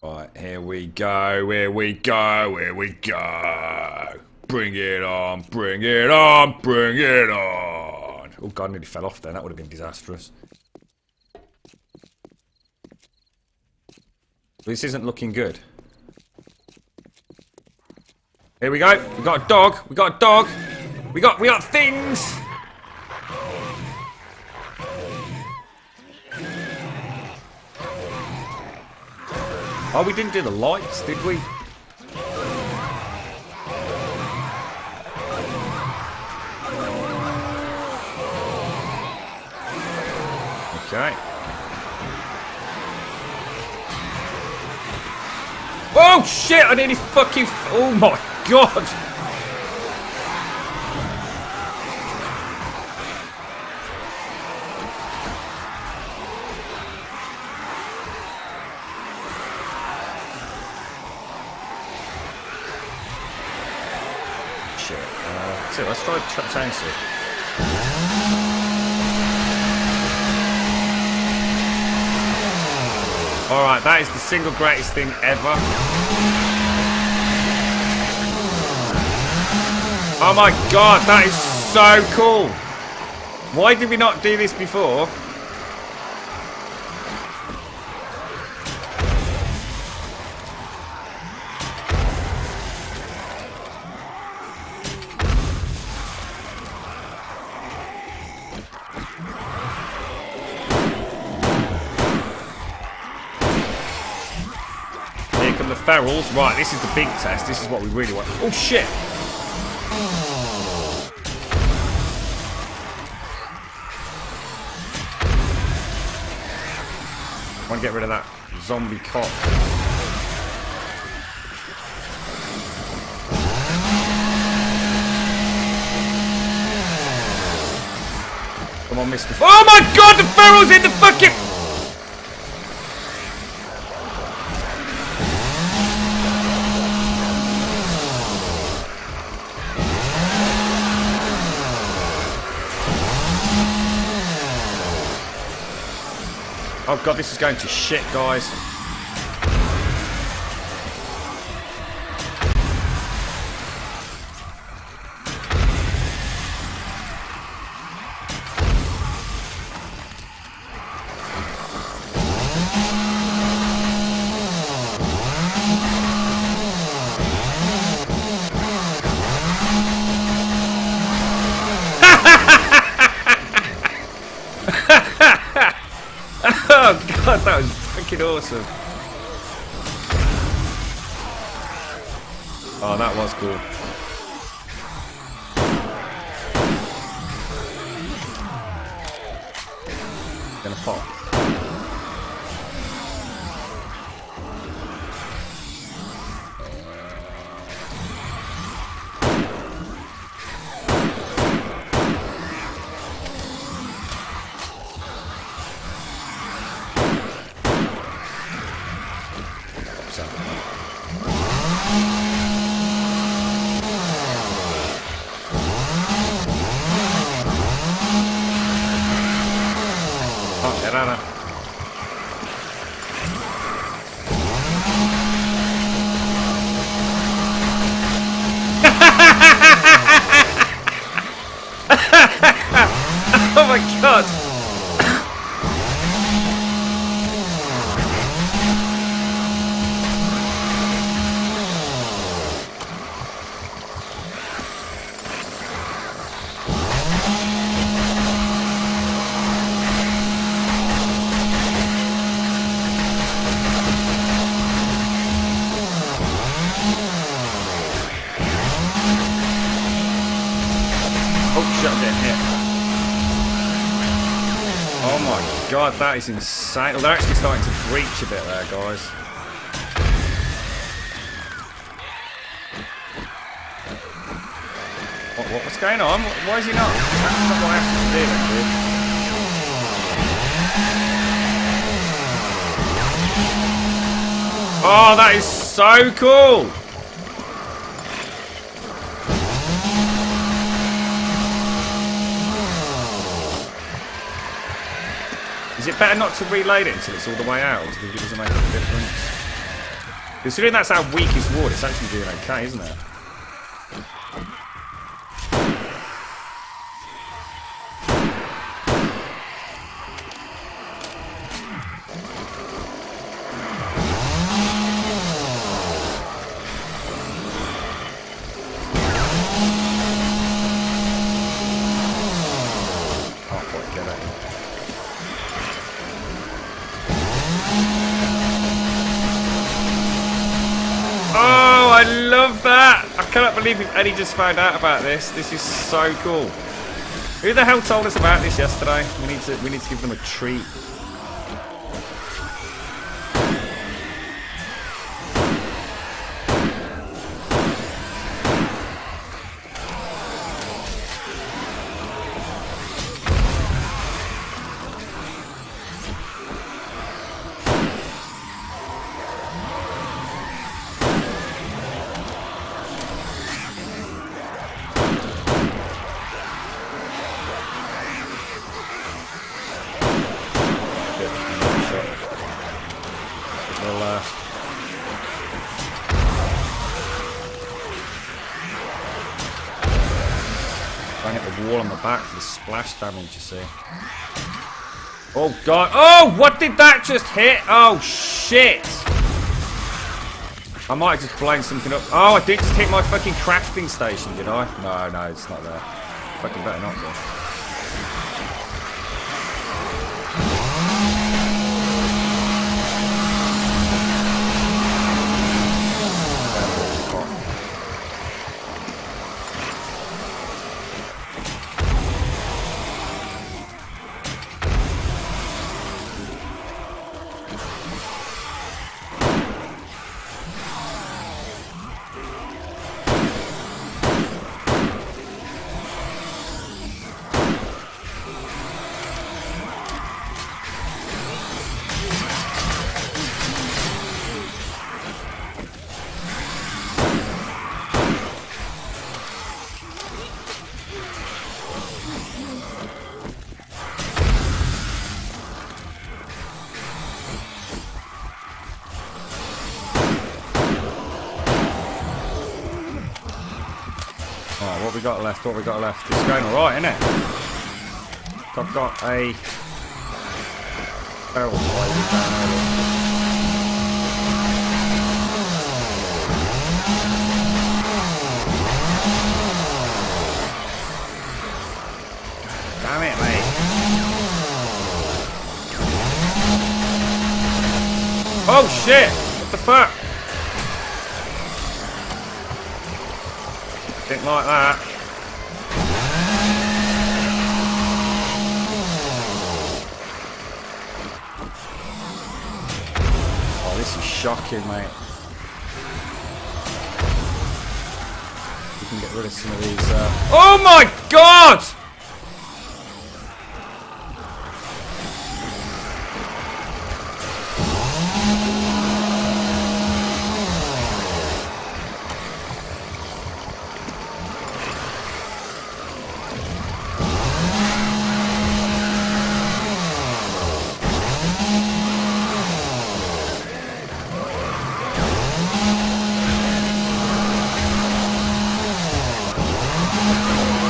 Right, here we go, here we go, here we go. Bring it on, bring it on, bring it on. Oh god, I nearly fell off there. That would have been disastrous. This isn't looking good. Here we go. We got a dog. We got a dog. We got things. Oh, we didn't do the lights, did we? Okay. Oh shit! I nearly fucking. Oh my god! Shit. So let's try chainsaw. Alright, that is the single greatest thing ever. Oh my god, that is so cool! Why did we not do this before? Here come the ferals. Right, this is the big test. This is what we really want. Oh shit! I want to get rid of that zombie cop. Come on, Mr. Oh my god, the feral's in the fucking... Oh god, this is going to shit, guys. Oh god, that was fucking awesome. Oh, that was cool. Gonna pop. Rana. Oh my god! Oh shit, I'm getting hit. Oh my god, that is insane. Oh, they're actually starting to breach a bit there, guys. What's going on? Why is he not? That's not what I have to do, then, oh, that is so cool! Is it better not to reload it until it's all the way out? Do you think it doesn't make a difference? Considering that's our weakest ward, it's actually doing okay, isn't it? Can't quite get it. Oh, I love that! I cannot believe Eddie just found out about this. This is so cool. Who the hell told us about this yesterday? We need to give them a treat. Bang at the wall on the back for the splash damage, you see. Oh god. Oh, what did that just hit? Oh shit. I might have just blown something up. Oh, I did just hit my fucking crafting station, did I? No, it's not there. Fucking better not be. Alright, what we got left? What we got left? It's going alright, isn't it? I've got a barrel blade down over. Damn it, mate. Oh shit! What the fuck? Didn't like that. Oh, this is shocking, mate. We can get rid of some of these. Oh my god!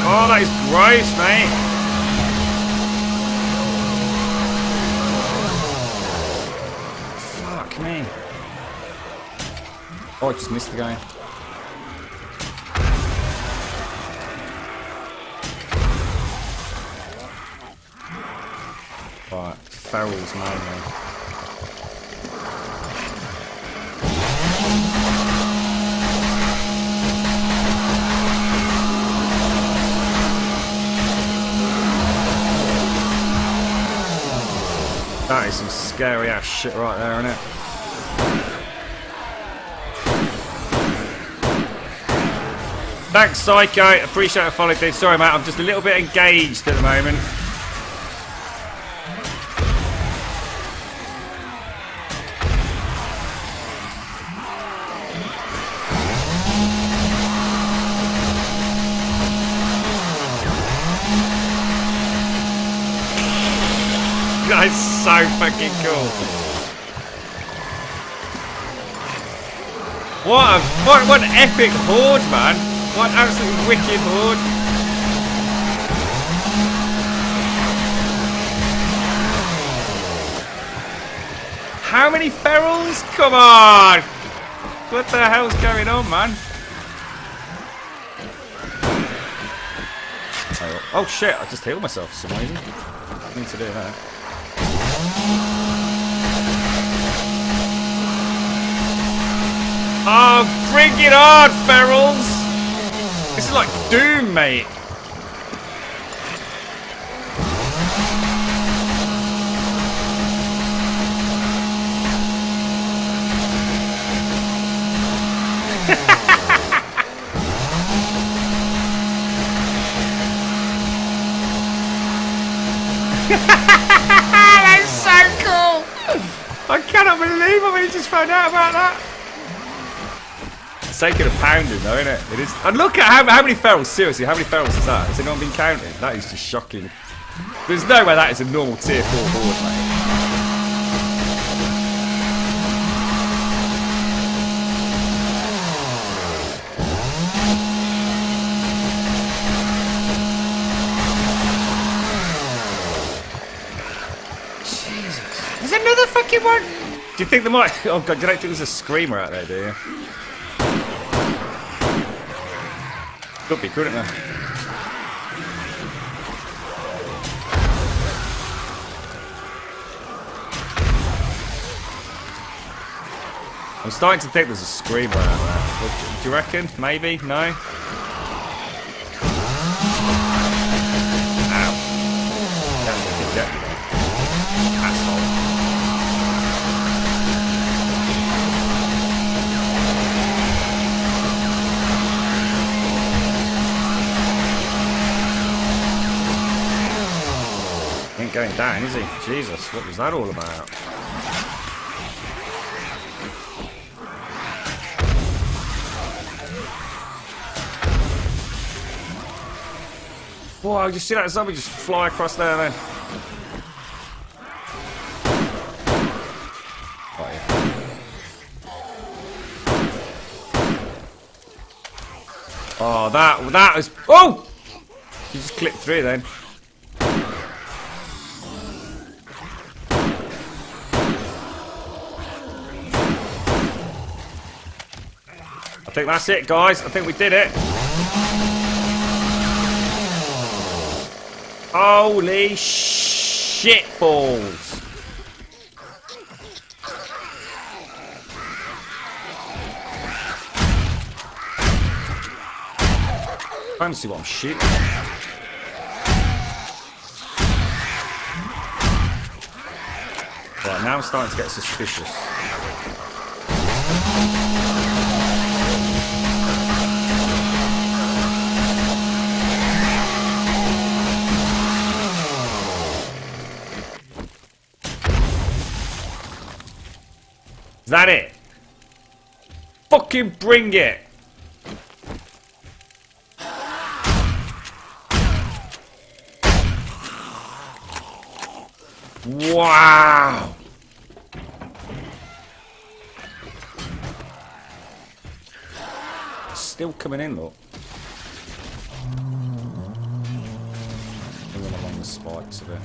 Oh, that is gross, mate. Fuck me. Oh, I just missed the game. Right, ferals mainly. That is some scary ass shit right there, isn't it? Thanks, Psycho. Appreciate the follow, dude. Sorry, mate. I'm just a little bit engaged at the moment. That is so fucking cool. What an epic horde, man. What an absolutely wicked horde. How many ferals? Come on! What the hell's going on, man? Oh shit, I just healed myself for some reason. I need to do that. Oh, bring it on, ferals! This is like Doom, mate. That's so cool! I cannot believe I just found out about that. It's taking a pounding though, isn't it? It is. And look at how many ferals, seriously, how many ferals is that? Has anyone been counting? That is just shocking. There's no way that is a normal tier 4 horde, mate. There's another fucking one! Do you think there might... Oh god, you don't think there's a screamer out there, do you? Could be, couldn't there? I'm starting to think there's a screamer out there. Do you reckon? Maybe? No? Ow. That's a good get. Asshole. Ain't going down, is he? Jesus, what was that all about? Whoa, you see that zombie just fly across there then? Oh, yeah. Oh, that was... Oh! You just clipped through then. I think that's it, guys. I think we did it. Holy shit balls. Trying to see what I'm shooting. Right, now I'm starting to get suspicious. Is that it? Fucking bring it! Wow! Still coming in, look. Moving along the spikes a bit.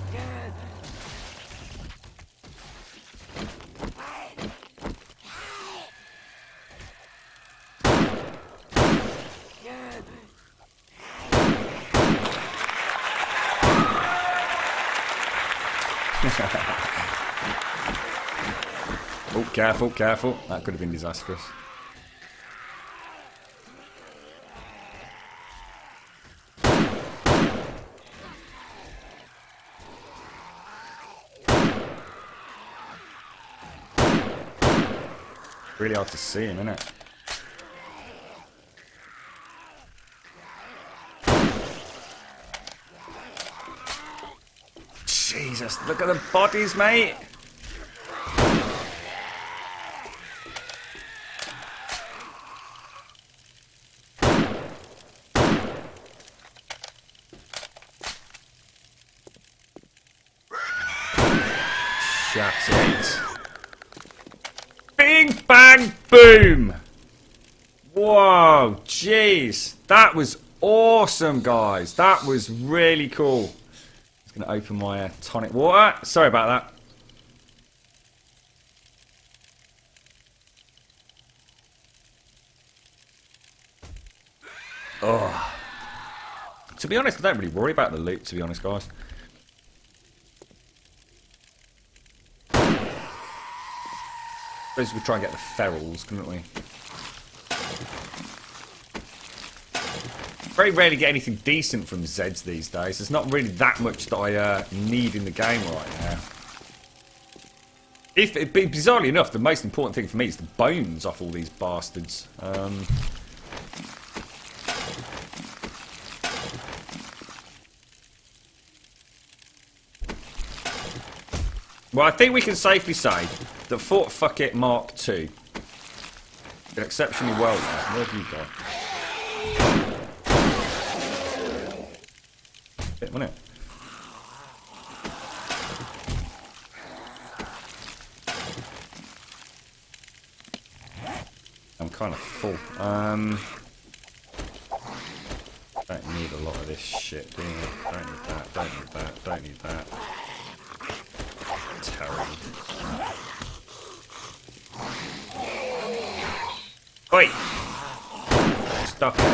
Oh, careful, careful. That could have been disastrous. Really hard to see him, isn't it? Jesus, look at the bodies, mate! Shut it. Bing, bang, boom! Whoa, jeez. That was awesome, guys. That was really cool. I'm going to open my tonic water. Sorry about that. Oh. To be honest, I don't really worry about the loot, to be honest, guys. Suppose we try and get the ferals, couldn't we? Very rarely get anything decent from Zeds these days. There's not really that much that I need in the game right now. Bizarrely enough, the most important thing for me is the bones off all these bastards. Well, I think we can safely say that Fort Fuckit Mark II did exceptionally well there. What have you got? Bit, wasn't it? I'm kind of full. Don't need a lot of this shit, do you? Don't need that, don't need that, don't need that. Terrible. Oi! Stop it.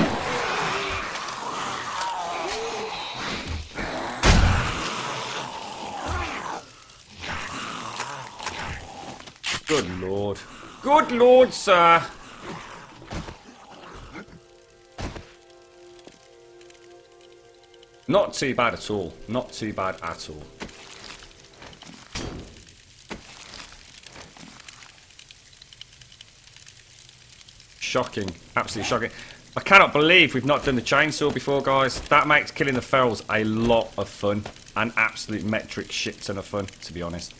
Good lord. Good lord, sir. Not too bad at all. Not too bad at all. Shocking. Absolutely shocking. I cannot believe we've not done the chainsaw before, guys. That makes killing the ferals a lot of fun. An absolute metric shit ton of fun, to be honest.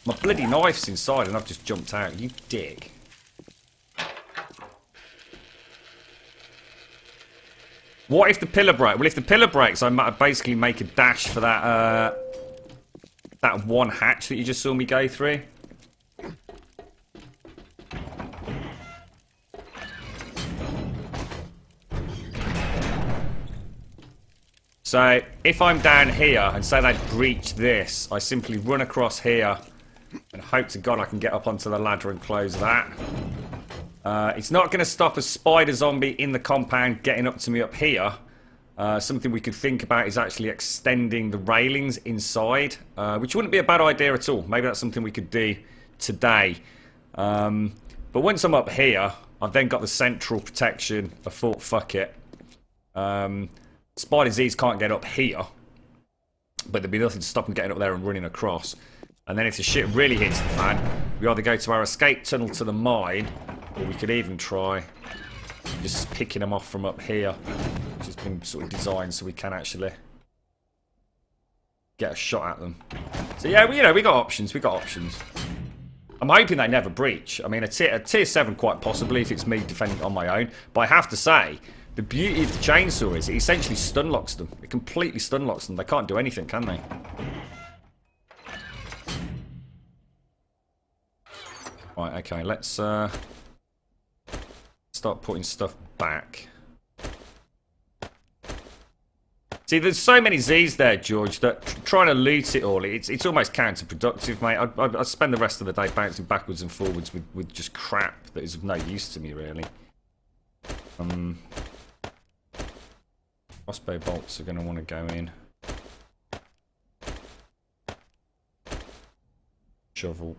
My bloody knife's inside and I've just jumped out. You dick. What if the pillar breaks? Well, if the pillar breaks, I might basically make a dash for that that one hatch that you just saw me go through. So, if I'm down here and say they breach this, I simply run across here and hope to God I can get up onto the ladder and close that. It's not going to stop a spider zombie in the compound getting up to me up here. Something we could think about is actually extending the railings inside, which wouldn't be a bad idea at all. Maybe that's something we could do today. But once I'm up here, I've then got the central protection of Fort Fuckit. Spider Z's can't get up here, but there'd be nothing to stop them getting up there and running across. And then if the shit really hits the fan, we either go to our escape tunnel to the mine, or we could even try just picking them off from up here, which has been sort of designed so we can actually get a shot at them. So yeah, we got options. We got options. I'm hoping they never breach. I mean, a tier 7 quite possibly if it's me defending on my own. But I have to say, the beauty of the chainsaw is it essentially stun locks them. It completely stun locks them. They can't do anything, can they? Right, okay, let's start putting stuff back. See, there's so many Z's there, George, that trying to loot it all, it's almost counterproductive, mate. I spend the rest of the day bouncing backwards and forwards with just crap that is of no use to me, really. Crossbow bolts are going to want to go in. Shovel.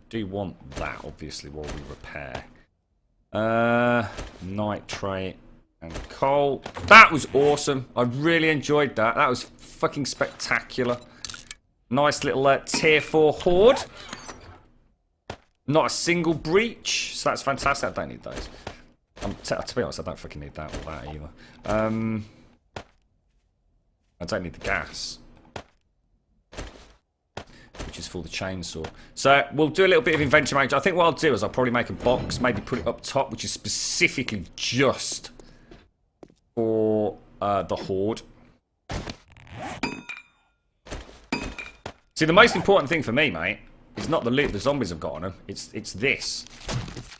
Do want that, obviously, while we repair. Nitrate and coal. That was awesome. I really enjoyed that. That was fucking spectacular. Nice little tier 4 horde. Not a single breach. So that's fantastic. I don't need those. To be honest, I don't fucking need that or that either. I don't need the gas, which is for the chainsaw. So we'll do a little bit of inventory management. I think what I'll do is I'll probably make a box, maybe put it up top, which is specifically just for the horde. See, the most important thing for me, mate, is not the loot the zombies have got on them. It's this.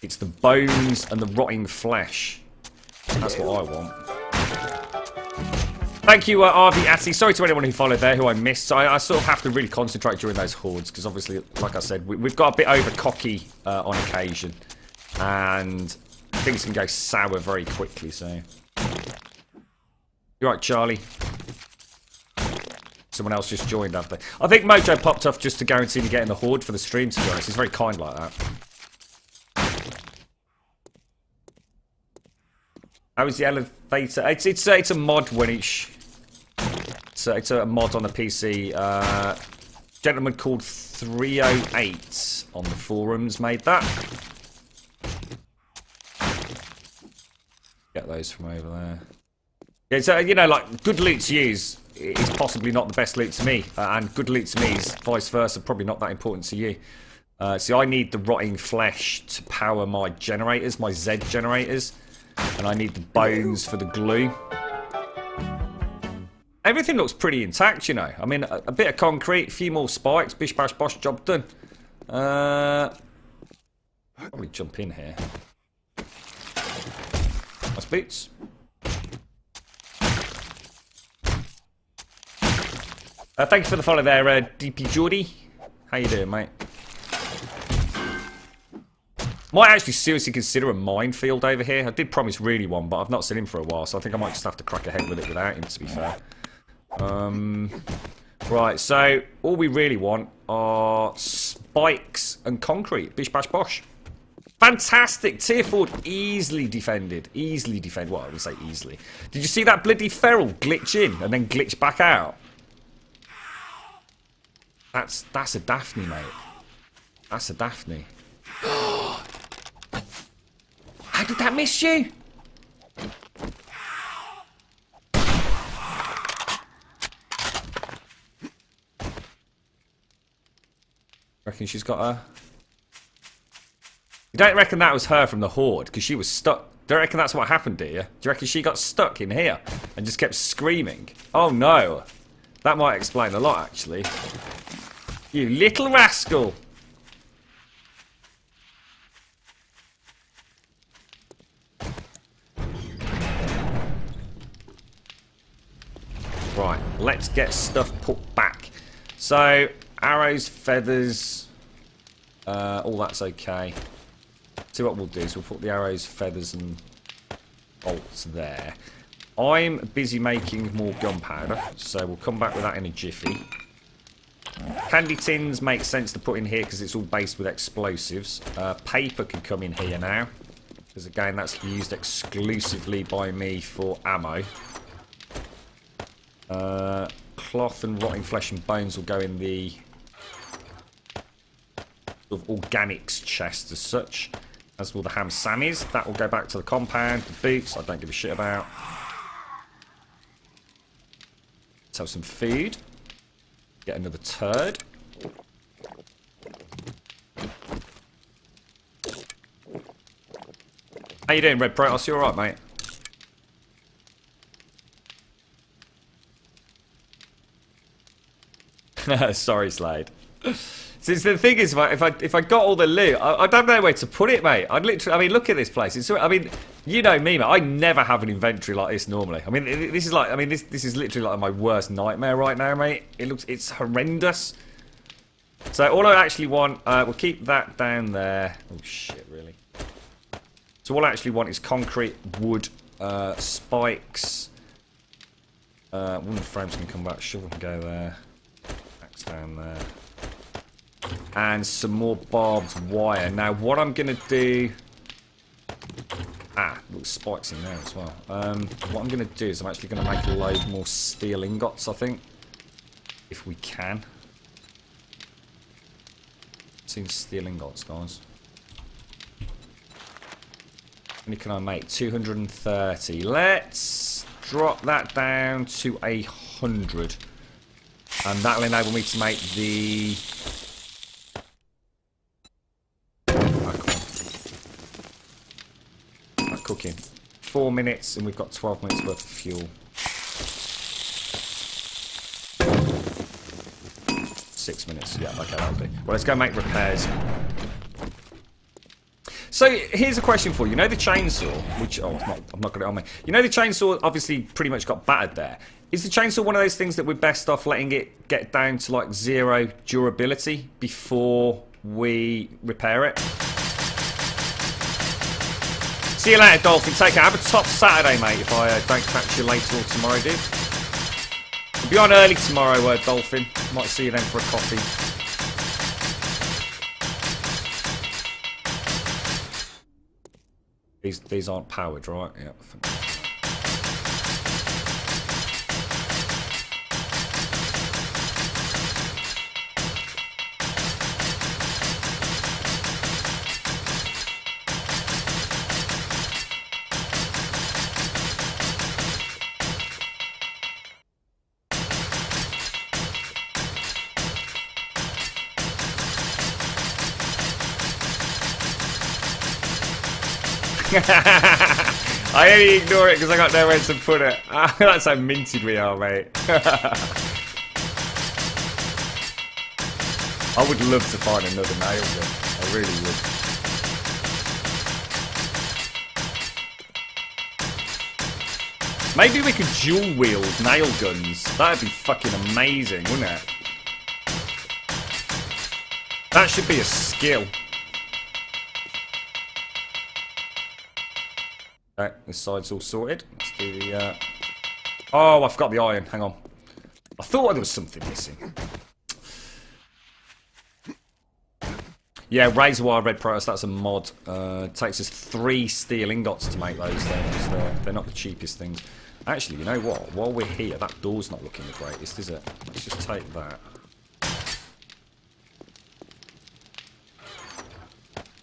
It's the bones and the rotting flesh. That's what I want. Thank you, RV Atty. Sorry to anyone who followed there, who I missed. So I sort of have to really concentrate during those hordes, because obviously, like I said, we've got a bit over cocky on occasion. And things can go sour very quickly, so... You're right, Charlie. Someone else just joined, have they? I think Mojo popped off just to guarantee me getting the horde for the stream, to be honest. He's very kind like that. How is the elevator? It's a mod when it's a mod on the PC. Gentleman called 308 on the forums made that. Get those from over there. It's you know, like, good loot to use is possibly not the best loot to me, and good loot to me is vice versa, probably not that important to you. See, I need the rotting flesh to power my generators, my Z generators, and I need the bones for the glue. Everything looks pretty intact, you know. I mean, a bit of concrete, a few more spikes, bish bash bosh, job done. Probably jump in here. Nice boots. Thank you for the follow there, DP Geordie. How you doing, mate? Might actually seriously consider a minefield over here. I did promise really one, but I've not seen him for a while, so I think I might just have to crack ahead with it without him, to be fair. Right, so all we really want are spikes and concrete. Bish bash bosh. Fantastic! Tier 4 easily defended. Easily defended. Well, I would say easily. Did you see that bloody feral glitch in and then glitch back out? That's a Daphne, mate. That's a Daphne. How did that miss you? Reckon she's got her? You don't reckon that was her from the horde? Because she was stuck. Do you reckon that's what happened, do you? Do you reckon she got stuck in here and just kept screaming? Oh no. That might explain a lot, actually. You little rascal. Right, let's get stuff put back. So, arrows, feathers, all that's okay. See what we'll do is we'll put the arrows, feathers and bolts there. I'm busy making more gunpowder, so we'll come back with that in a jiffy. Candy tins make sense to put in here because it's all based with explosives. Paper can come in here now, because again that's used exclusively by me for ammo. Cloth and rotting flesh and bones will go in the sort of organics chest as such, as will the ham sammies. That will go back to the compound. The boots I don't give a shit about. Let's have some food. Get another turd. How you doing, Red Protoss? You alright, mate? Sorry, Slade. Since the thing is, if I got all the loot, I don't know where to put it, mate. I'd literally, I mean, look at this place. It's, I mean, you know me, mate. I never have an inventory like this normally. I mean, this is like, I mean, this is literally like my worst nightmare right now, mate. It's horrendous. So all I actually want, we'll keep that down there. Oh shit, really? So all I actually want is concrete, wood, spikes. Wooden frames can come back. Shovel can go there. Axe down there. And some more barbed wire. Now, what I'm going to do... little spikes in there as well. What I'm going to do is I'm actually going to make a load more steel ingots, I think. If we can. Seen steel ingots, guys. How many can I make? 230. Let's drop that down to 100. And that'll enable me to make the... cooking. 4 minutes and we've got 12 minutes worth of fuel. 6 minutes. Yeah, okay, that'll do. Well, let's go make repairs. So here's a question for you. You know the chainsaw, which I've not got it on me. You know the chainsaw obviously pretty much got battered there. Is the chainsaw one of those things that we're best off letting it get down to like 0 durability before we repair it? See you later, Dolphin. Take care. Have a top Saturday, mate, if I don't catch you later or tomorrow, dude. I'll be on early tomorrow, Dolphin. Might see you then for a coffee. These aren't powered, right? Yeah. I only ignore it because I got nowhere to put it. That's how minted we are, mate. I would love to find another nail gun. I really would. Maybe we could dual wield nail guns. That'd be fucking amazing, wouldn't it? That should be a skill. Okay, this side's all sorted. Let's do the... Oh, I forgot the iron. Hang on. I thought there was something missing. Yeah, razor wire red Protoss, that's a mod. Takes us 3 steel ingots to make those things. They're not the cheapest things. Actually, you know what? While we're here, that door's not looking the greatest, is it? Let's just take that.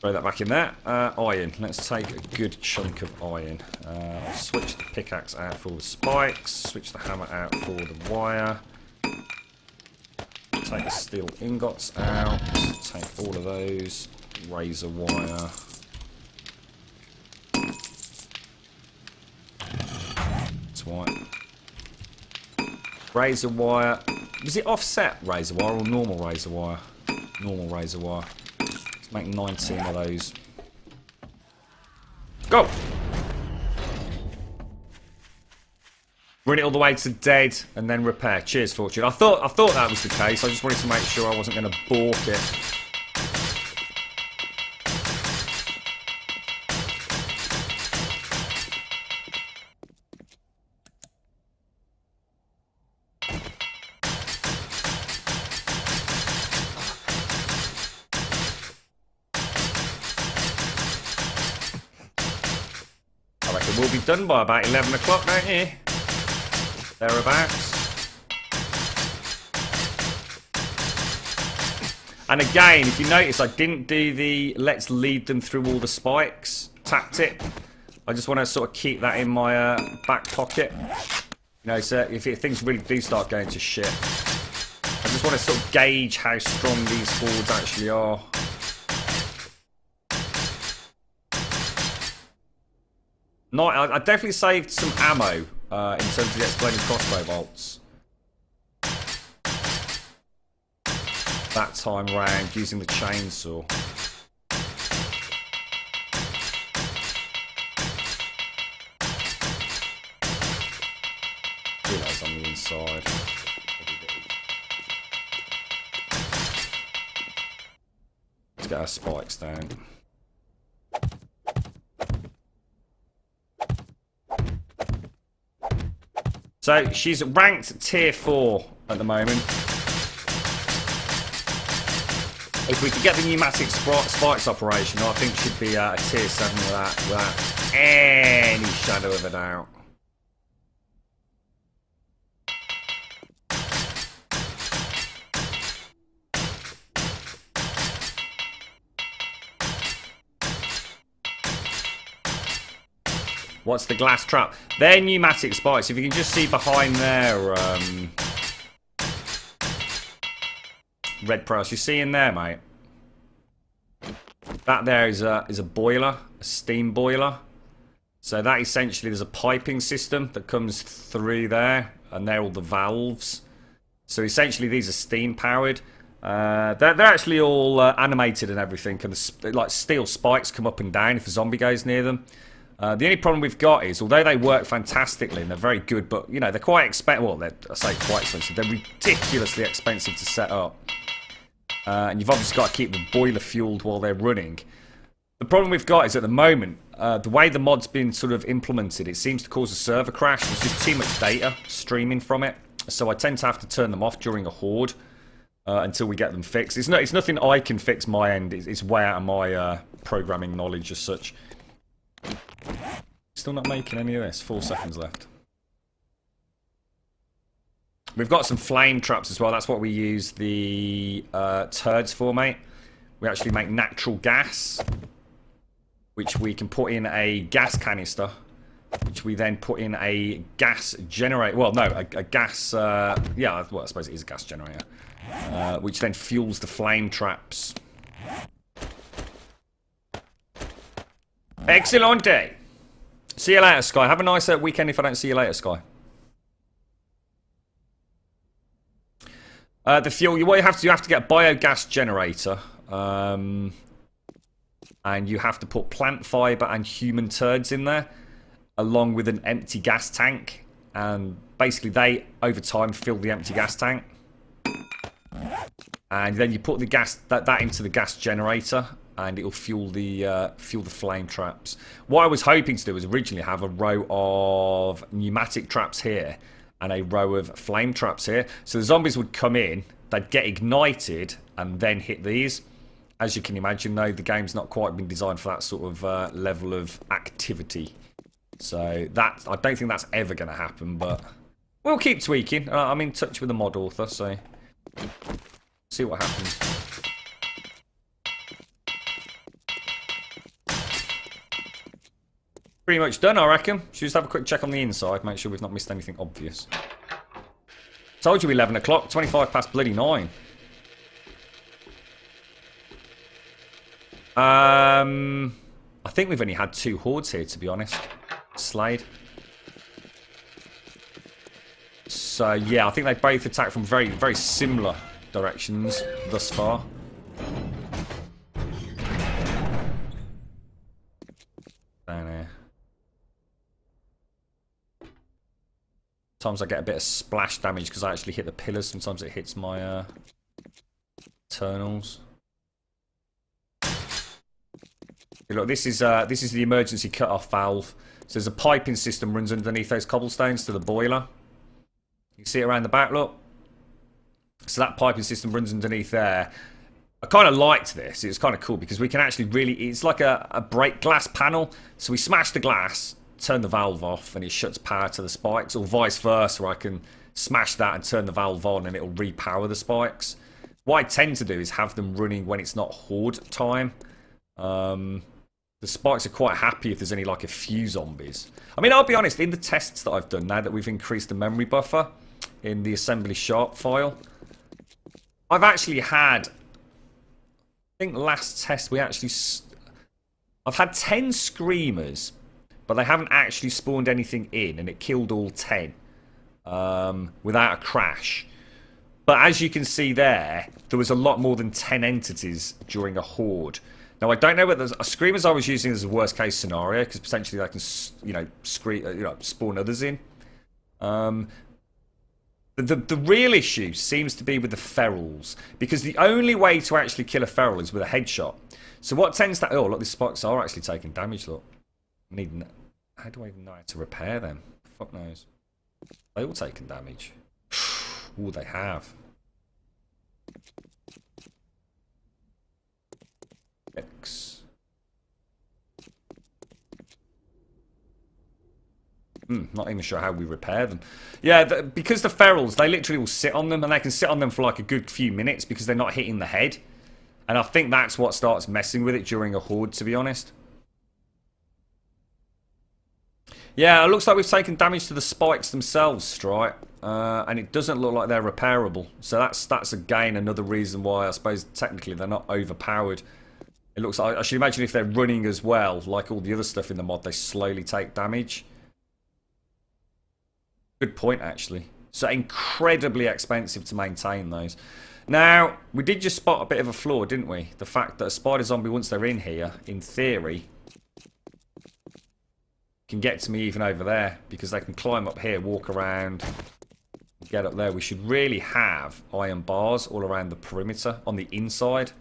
Throw that back in there. Iron. Let's take a good chunk of iron. I'll switch the pickaxe out for the spikes. Switch the hammer out for the wire. Take the steel ingots out. Take all of those. Razor wire. That's white. Razor wire. Was it offset razor wire or normal razor wire? Normal razor wire. Let's make 19 of those. Go! Run it all the way to dead and then repair. Cheers, Fortune. I thought that was the case. I just wanted to make sure I wasn't going to balk it. I reckon we'll be done by about 11 o'clock, don't you? Thereabouts. And again, if you notice, I didn't do the let's lead them through all the spikes tactic. I just want to sort of keep that in my back pocket. You know, so if things really do start going to shit, I just want to sort of gauge how strong these hordes actually are. I definitely saved some ammo. In terms of the exploding crossbow bolts. That time round, using the chainsaw. Reloads on the inside. Let's get our spikes down. So she's ranked tier 4 at the moment. If we could get the pneumatic spikes operation, I think she'd be a tier 7 without any shadow of a doubt. What's the glass trap? They're pneumatic spikes. If you can just see behind there, red Protoss, you see in there, mate? That there is a boiler, a steam boiler. So that essentially, there's a piping system that comes through there, and they're all the valves. So essentially, these are steam powered. They're actually all animated and everything, and like steel spikes come up and down if a zombie goes near them. The only problem we've got is, although they work fantastically and they're very good, but you know they're quite expensive. Well, I say quite expensive. They're ridiculously expensive to set up, and you've obviously got to keep them boiler fueled while they're running. The problem we've got is at the moment, the way the mod's been sort of implemented, it seems to cause a server crash. There's just too much data streaming from it, so I tend to have to turn them off during a horde until we get them fixed. It's nothing I can fix my end. It's way out of my programming knowledge as such. Still not making any of this. 4 seconds left. We've got some flame traps as well. That's what we use the turds for, mate. We actually make natural gas, which we can put in a gas canister, which we then put in a gas generator. Well, no, a gas... yeah, well, I suppose it is a gas generator. Which then fuels the flame traps. Excellent day. See you later, Sky. Have a nice weekend if I don't see you later, Sky. The fuel, what you have to get a biogas generator. And you have to put plant fibre and human turds in there, along with an empty gas tank. And basically they, over time, fill the empty gas tank. And then you put the gas that into the gas generator, and it'll fuel the flame traps. What I was hoping to do was originally have a row of pneumatic traps here and a row of flame traps here. So the zombies would come in, they'd get ignited, and then hit these. As you can imagine, though, the game's not quite been designed for that sort of level of activity. So that I don't think that's ever going to happen, but we'll keep tweaking. I'm in touch with the mod author, so see what happens. Pretty much done, I reckon. Should we just have a quick check on the inside, make sure we've not missed anything obvious. Told you 11 o'clock, 25 past bloody 9. I think we've only had 2 hordes here, to be honest. Slade. So, yeah, I think they both attack from very, very similar directions thus far. Down here. Sometimes I get a bit of splash damage because I actually hit the pillars. Sometimes it hits my internals. Look, this is the emergency cut-off valve. So there's a piping system runs underneath those cobblestones to the boiler. You see it around the back, look. So that piping system runs underneath there. I kind of liked this. It's kind of cool because we can actually really... It's like a break glass panel. So we smash the glass, turn the valve off, and it shuts power to the spikes. Or vice versa, where I can smash that and turn the valve on and it'll repower the spikes. What I tend to do is have them running when it's not horde time. The spikes are quite happy if there's only like a few zombies. I mean, I'll be honest, in the tests that I've done, now that we've increased the memory buffer in the assembly sharp file, I've actually had, I think last test we actually, I've had 10 screamers, but they haven't actually spawned anything in, and it killed all 10 without a crash. But as you can see there was a lot more than 10 entities during a horde. Now, I don't know whether screamers I was using as a worst case scenario, because potentially they can, spawn others in. The real issue seems to be with the ferals, because the only way to actually kill a feral is with a headshot. So what tends to... Oh, look, these spikes are actually taking damage, look. How do I even know how to repair them? Fuck knows. They all taking damage. Oh, they have. X. Not even sure how we repair them. Yeah, because the ferals, they literally will sit on them, and they can sit on them for like a good few minutes because they're not hitting the head. And I think that's what starts messing with it during a horde, to be honest. Yeah, it looks like we've taken damage to the spikes themselves, Strike. And it doesn't look like they're repairable. So that's again another reason why I suppose technically they're not overpowered. It looks like, I should imagine if they're running as well, like all the other stuff in the mod, they slowly take damage. Good point, actually. So incredibly expensive to maintain those. Now, we did just spot a bit of a flaw, didn't we? The fact that a spider zombie, once they're in here, in theory, can get to me even over there. Because they can climb up here, walk around, get up there. We should really have iron bars all around the perimeter, on the inside.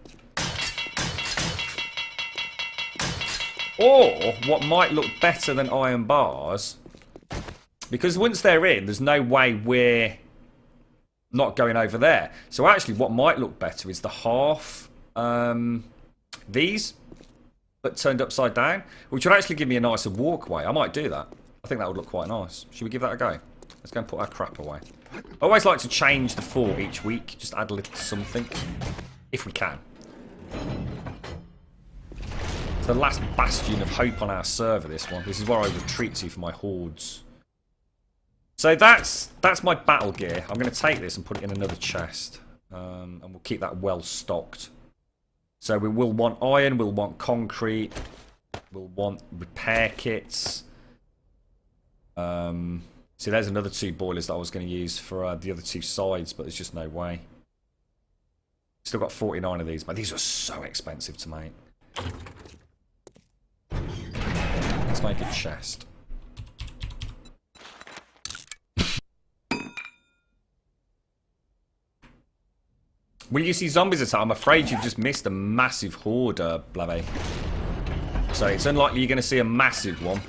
Or, what might look better than iron bars, because once they're in, there's no way we're not going over there. So actually, what might look better is the half, these, but turned upside down, which would actually give me a nicer walkway. I might do that. I think that would look quite nice. Should we give that a go? Let's go and put our crap away. I always like to change the fort each week, just add a little something, if we can. It's the last bastion of hope on our server, this one. This is where I retreat to for my hordes. So that's my battle gear. I'm going to take this and put it in another chest. And we'll keep that well stocked. So we will want iron, we'll want concrete, we'll want repair kits. See, there's another 2 boilers that I was going to use for the other 2 sides, but there's just no way. Still got 49 of these, but these are so expensive to make. Let's make a chest. Will you see zombies attack? I'm afraid you've just missed a massive horde, Blave. So it's unlikely you're going to see a massive one.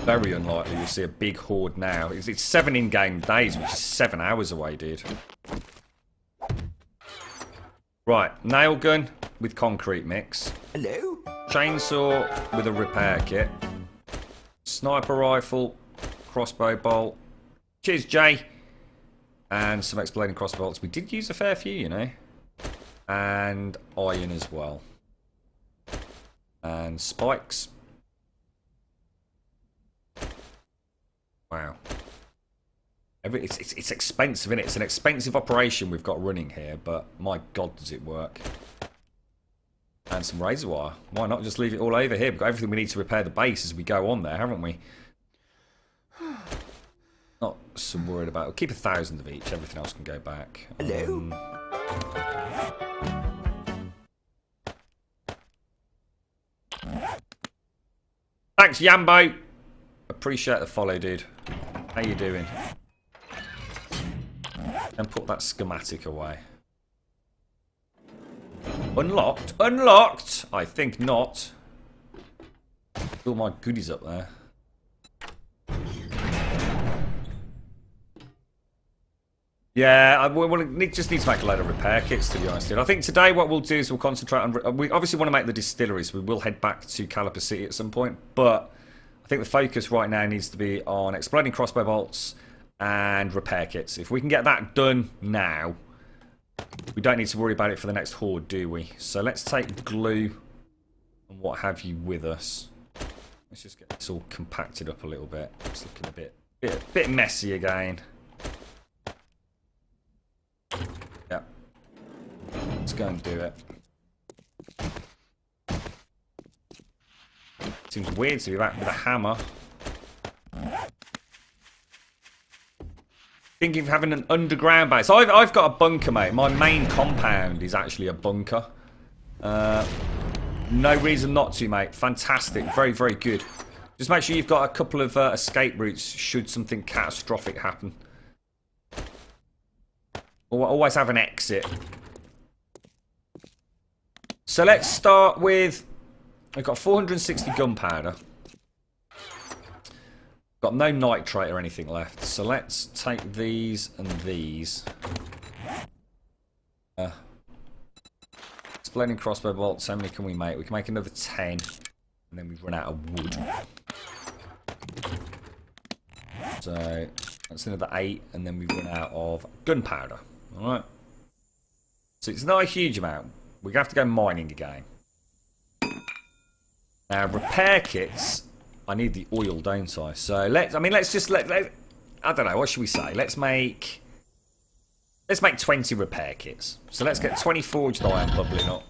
Very unlikely you'll see a big horde now. It's 7 in-game days, which is 7 hours away, dude. Right, nail gun with concrete mix. Hello? Chainsaw with a repair kit. Sniper rifle, crossbow bolt. Cheers, Jay. And some exploding crossbow bolts. We did use a fair few, you know. And iron as well. And spikes. Wow. It's expensive, isn't it? It's an expensive operation we've got running here, but my God, does it work. And some razor wire. Why not just leave it all over here? We've got everything we need to repair the base as we go on there, haven't we? Not so worried about it. We'll keep 1,000 of each. Everything else can go back. Hello? Thanks, Yambo. Appreciate the follow, dude. How you doing? And put that schematic away. Unlocked? Unlocked? I think not. All my goodies up there. Yeah, we just need to make a load of repair kits, to be honest, dude. I think today what we'll do is we'll concentrate on... We obviously want to make the distillery, so we will head back to Caliper City at some point. But I think the focus right now needs to be on exploding crossbow bolts and repair kits. If we can get that done now, we don't need to worry about it for the next horde, do we? So let's take glue and what have you with us. Let's just get this all compacted up a little bit. It's looking a bit messy again. Yeah. Let's go and do it. Seems weird to be back with a hammer. Thinking of having an underground base. I've got a bunker, mate. My main compound is actually a bunker. No reason not to, mate. Fantastic. Very, very good. Just make sure you've got a couple of escape routes should something catastrophic happen. Always have an exit. So let's start with... I've got 460 gunpowder. Got no nitrate or anything left. So let's take these and these. Exploding crossbow bolts. How many can we make? We can make another 10. And then we've run out of wood. So that's another 8. And then we've run out of gunpowder. Alright. So it's not a huge amount. We're going to have to go mining again. Now, repair kits, I need the oil, don't I? So let's just I don't know, what should we say? Let's make 20 repair kits. So let's get 20 forged iron bubbling up.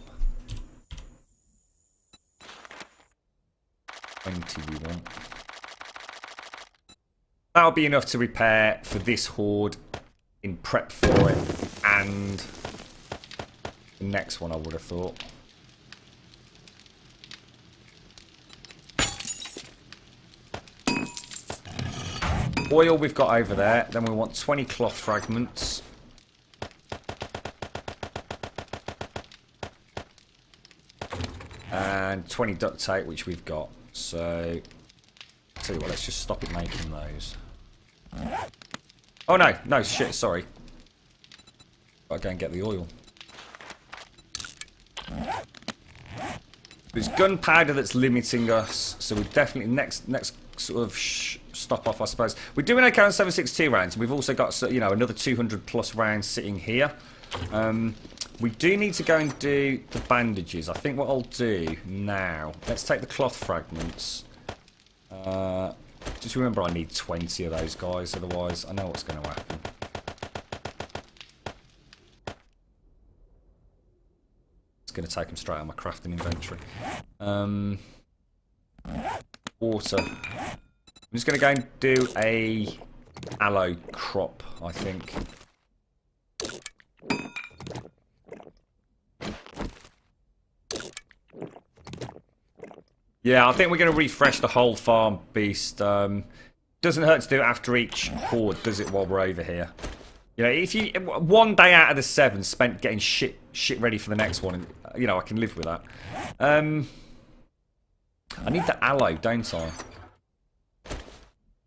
20 we want. That'll be enough to repair for this horde in prep for it, and the next one I would have thought. Oil we've got over there. Then we want 20 cloth fragments. And 20 duct tape, which we've got. So, tell you what, let's just stop it making those. Oh no, no, shit, sorry. Gotta go and get the oil. There's gunpowder that's limiting us, so we definitely, next sort of stop off, I suppose. We're doing okay on 7.62 rounds. We've also got, you know, another 200 plus rounds sitting here. We do need to go and do the bandages. I think what I'll do now, let's take the cloth fragments. Just remember I need 20 of those guys, otherwise I know what's going to happen. It's going to take them straight out of my crafting inventory. Water. I'm just going to go and do a aloe crop, I think. Yeah, I think we're going to refresh the whole farm, Beast. Doesn't hurt to do it after each horde, does it, while we're over here? You know, if you 1 day out of the 7 spent getting shit ready for the next one, and you know, I can live with that. I need the aloe, don't I?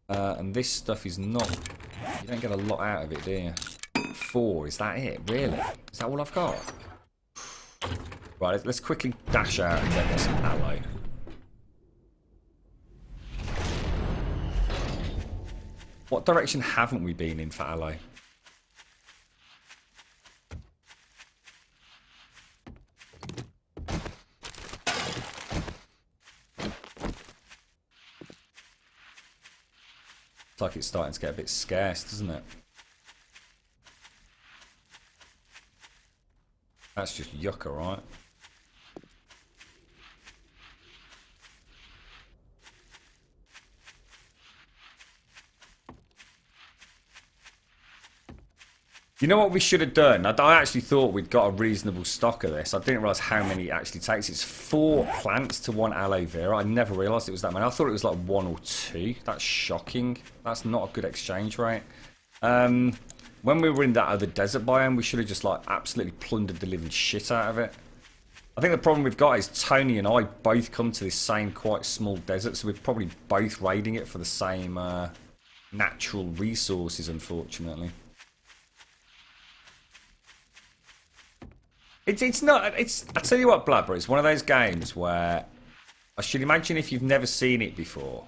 And this stuff is not... You don't get a lot out of it, do you? 4, is that it? Really? Is that all I've got? Right, let's quickly dash out and get some aloe. What direction haven't we been in for aloe? It's like it's starting to get a bit scarce, doesn't it? That's just yucca, right? You know what we should have done? I actually thought we'd got a reasonable stock of this. I didn't realise how many it actually takes. It's 4 plants to 1 aloe vera. I never realised it was that many. I thought it was like 1 or 2. That's shocking. That's not a good exchange rate. When we were in that other desert biome, we should have just like absolutely plundered the living shit out of it. I think the problem we've got is Tony and I both come to this same quite small desert, so we're probably both raiding it for the same natural resources, unfortunately. It's not, I tell you what, Blabber, it's one of those games where I should imagine if you've never seen it before,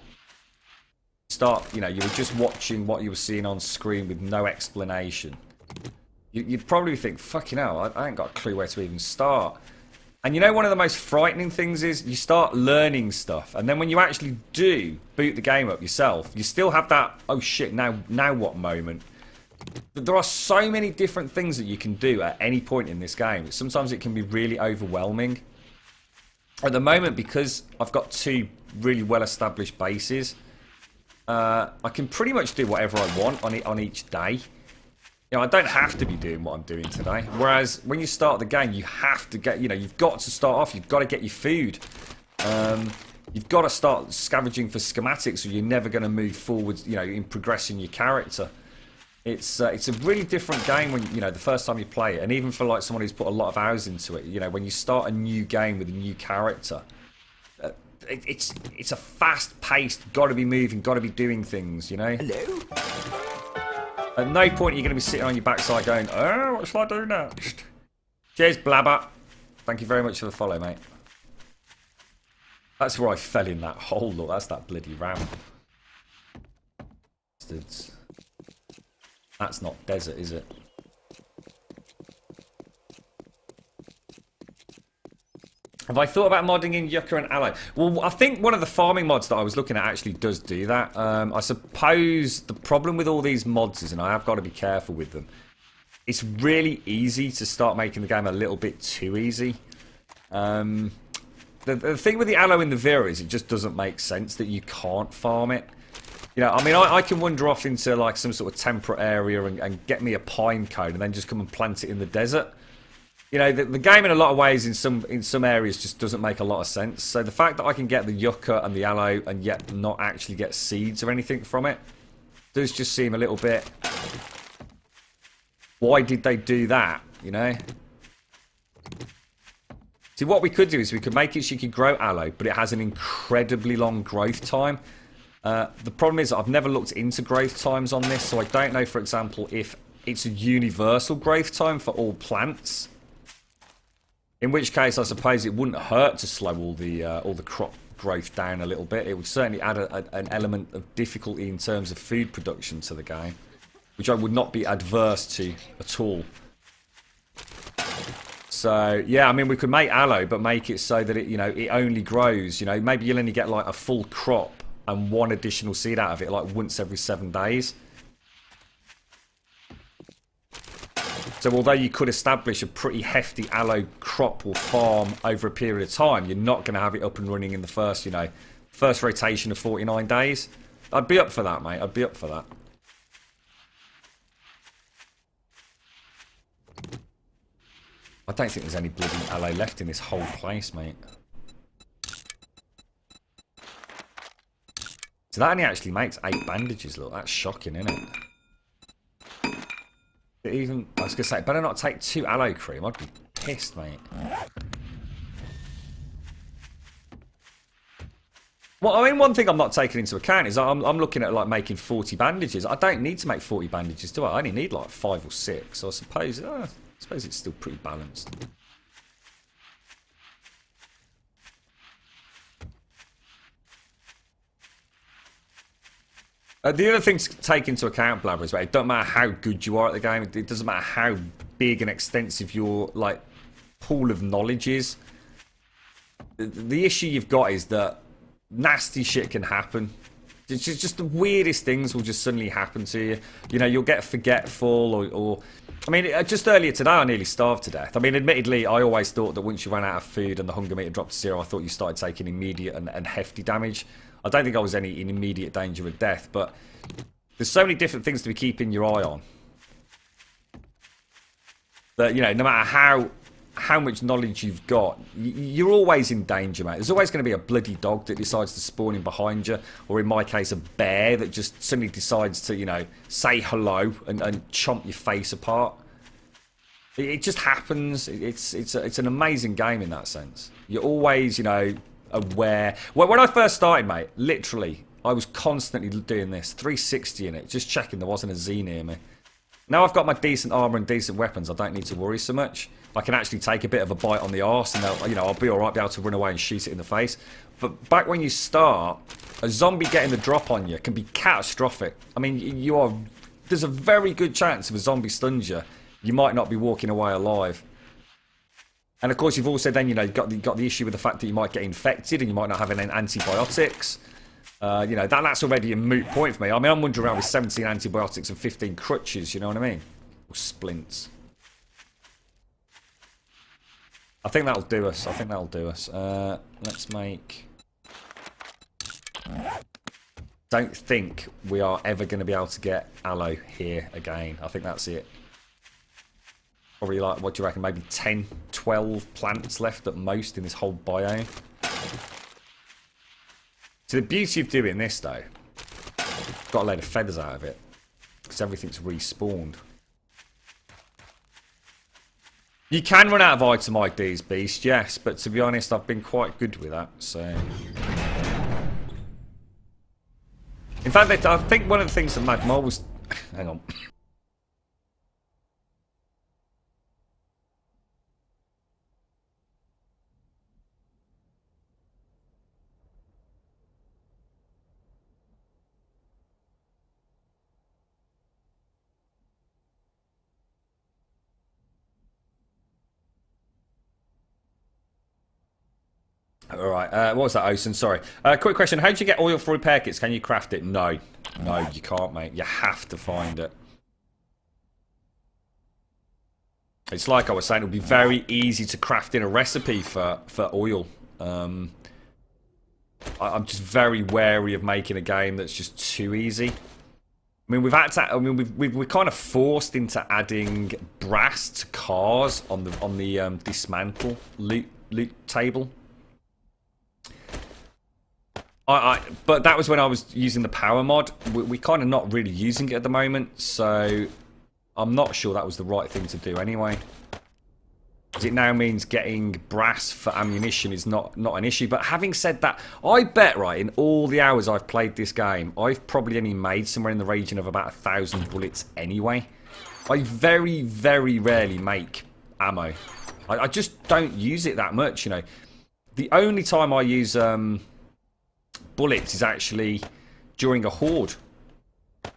you know, you were just watching what you were seeing on screen with no explanation. You'd probably think, fucking hell, I ain't got a clue where to even start. And you know, one of the most frightening things is you start learning stuff, and then when you actually do boot the game up yourself, you still have that, oh shit, now what moment. There are so many different things that you can do at any point in this game. Sometimes it can be really overwhelming. At the moment, because I've got 2 really well-established bases, I can pretty much do whatever I want on each day. You know, I don't have to be doing what I'm doing today. Whereas when you start the game, you have to get, you know, you've got to start off, you've got to get your food. You've got to start scavenging for schematics, or you're never going to move forwards, you know, in progressing your character. It's a really different game when, you know, the first time you play it, and even for like someone who's put a lot of hours into it, you know, when you start a new game with a new character, it's a fast-paced, got to be moving, got to be doing things, you know. Hello. At no point are you going to be sitting on your backside going, oh, what shall I do next? Cheers, Blabber. Thank you very much for the follow, mate. That's where I fell in that hole. Look, that's that bloody ramp. That's not desert, is it? Have I thought about modding in yucca and aloe? Well, I think one of the farming mods that I was looking at actually does do that. I suppose the problem with all these mods is, and I have got to be careful with them, it's really easy to start making the game a little bit too easy. The thing with the aloe in the vera is it just doesn't make sense that you can't farm it. You know, I mean, I can wander off into like some sort of temperate area and get me a pine cone and then just come and plant it in the desert. You know, the game in a lot of ways in some areas just doesn't make a lot of sense. So the fact that I can get the yucca and the aloe and yet not actually get seeds or anything from it does just seem a little bit... Why did they do that, you know? See, what we could do is we could make it so you could grow aloe, but it has an incredibly long growth time. The problem is I've never looked into growth times on this, so I don't know, for example, if it's a universal growth time for all plants. In which case, I suppose it wouldn't hurt to slow all the crop growth down a little bit. It would certainly add an element of difficulty in terms of food production to the game, which I would not be adverse to at all. So, yeah, I mean, we could make aloe, but make it so that it, you know, it only grows, you know, maybe you'll only get like a full crop and one additional seed out of it, like once every 7 days. So, although you could establish a pretty hefty aloe crop or farm over a period of time, you're not going to have it up and running in the first, you know, first rotation of 49 days. I'd be up for that, mate. I'd be up for that. I don't think there's any bloody aloe left in this whole place, mate. So that only actually makes 8 bandages, look. That's shocking, isn't it? Even, I was going to say, better not take 2 aloe cream. I'd be pissed, mate. Well, I mean, one thing I'm not taking into account is I'm looking at, like, making 40 bandages. I don't need to make 40 bandages, do I? I only need, like, 5 or 6. So I suppose it's still pretty balanced. The other thing to take into account, Blabber, is it doesn't matter how good you are at the game. It doesn't matter how big and extensive your like pool of knowledge is. The issue you've got is that nasty shit can happen. It's just the weirdest things will just suddenly happen to you. You know, you'll get forgetful or I mean, just earlier today, I nearly starved to death. I mean, admittedly, I always thought that once you ran out of food and the hunger meter dropped to 0, I thought you started taking immediate and hefty damage. I don't think I was in immediate danger of death, but there's so many different things to be keeping your eye on. That, you know, no matter how much knowledge you've got, you're always in danger, mate. There's always going to be a bloody dog that decides to spawn in behind you, or in my case, a bear that just suddenly decides to, you know, say hello and chomp your face apart. It just happens. It's an amazing game in that sense. You're always, you know, aware. Well, when I first started, mate, literally, I was constantly doing this, 360 in it, just checking there wasn't a Z near me. Now I've got my decent armor and decent weapons, I don't need to worry so much. I can actually take a bit of a bite on the arse and you know, I'll be alright, be able to run away and shoot it in the face. But back when you start, a zombie getting the drop on you can be catastrophic. I mean, there's a very good chance if a zombie stuns you, you might not be walking away alive. And of course, you've also then, you know, got the issue with the fact that you might get infected and you might not have any antibiotics. You know, that's already a moot point for me. I mean, I'm wandering around with 17 antibiotics and 15 crutches, you know what I mean? Or splints. I think that'll do us. I think that'll do us. Let's make... Don't think we are ever going to be able to get aloe here again. I think that's it. Probably like, what do you reckon, maybe 10, 12 plants left at most in this whole biome. So the beauty of doing this, though, got a load of feathers out of it, because everything's respawned. You can run out of item IDs, Beast, yes, but to be honest, I've been quite good with that, so... In fact, I think one of the things that Mad Mole was... Hang on. Alright, what was that, Osen? Sorry. Quick question, how did you get oil for repair kits? Can you craft it? No. No, you can't, mate. You have to find it. It's like I was saying, it would be very easy to craft in a recipe for oil. I'm just very wary of making a game that's just too easy. I mean, we're kind of forced into adding brass to cars on the dismantle loot table. But that was when I was using the power mod. We're kind of not really using it at the moment, so I'm not sure that was the right thing to do anyway. It now means getting brass for ammunition is not an issue. But having said that, I bet, right, in all the hours I've played this game, I've probably only made somewhere in the region of about 1,000 bullets anyway. I very, very rarely make ammo. I just don't use it that much, you know. The only time I use bullets is actually during a horde.